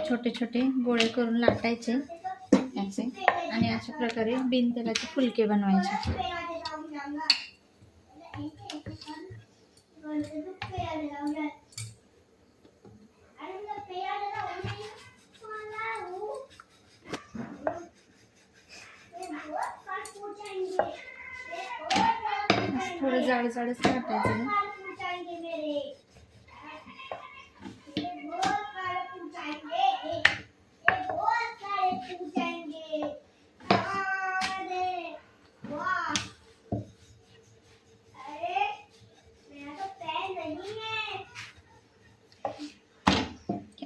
छोटे छोटे गोळे करून लाटायचे याचे आणि अशा प्रकारे बिन तेलाचे फुलके बनवायचे. थोडं जाड जाडच लाटायचं.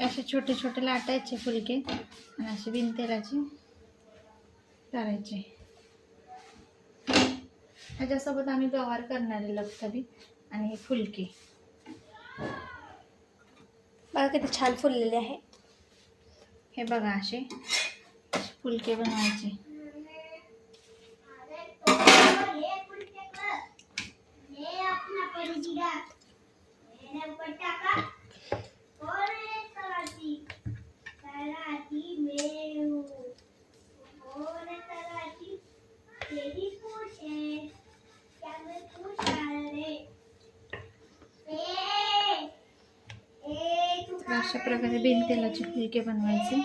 असे छोटे छोटे लाटायचे फुलके आणि असे बिन तेलाचे करायचे. ह्याच्यासोबत आम्ही गवार करणार आहे लपतबी आणि हे फुलके. बघा किती छान फुललेले आहे. हे बघा असे फुलके बनवायचे. अशा प्रकारे बिन तेलाचे फुलके बनवायचे.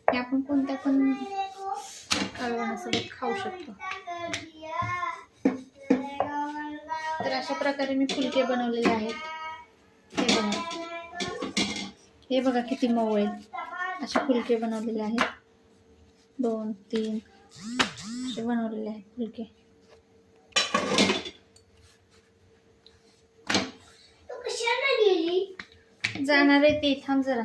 हे आपण कोणत्या पण कालवणासोबत खाऊ शकतो. तर अशा प्रकारे मी फुलके बनवलेले आहेत. हे बघा किती मऊ आहेत. असे फुलके बनवलेले आहेत. 2 3 असे बनवलेले आहेत फुलके. जाणार आहे ते, थांब जरा.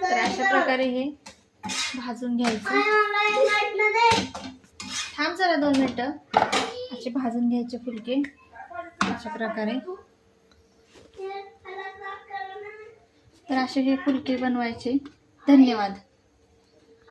तर अशा प्रकारे हे भाजून घ्यायचे. थांब जरा 2 मिनिटं. असे भाजून घ्यायचे फुलके अशा प्रकारे. तर असे हे फुलके बनवायचे. धन्यवाद.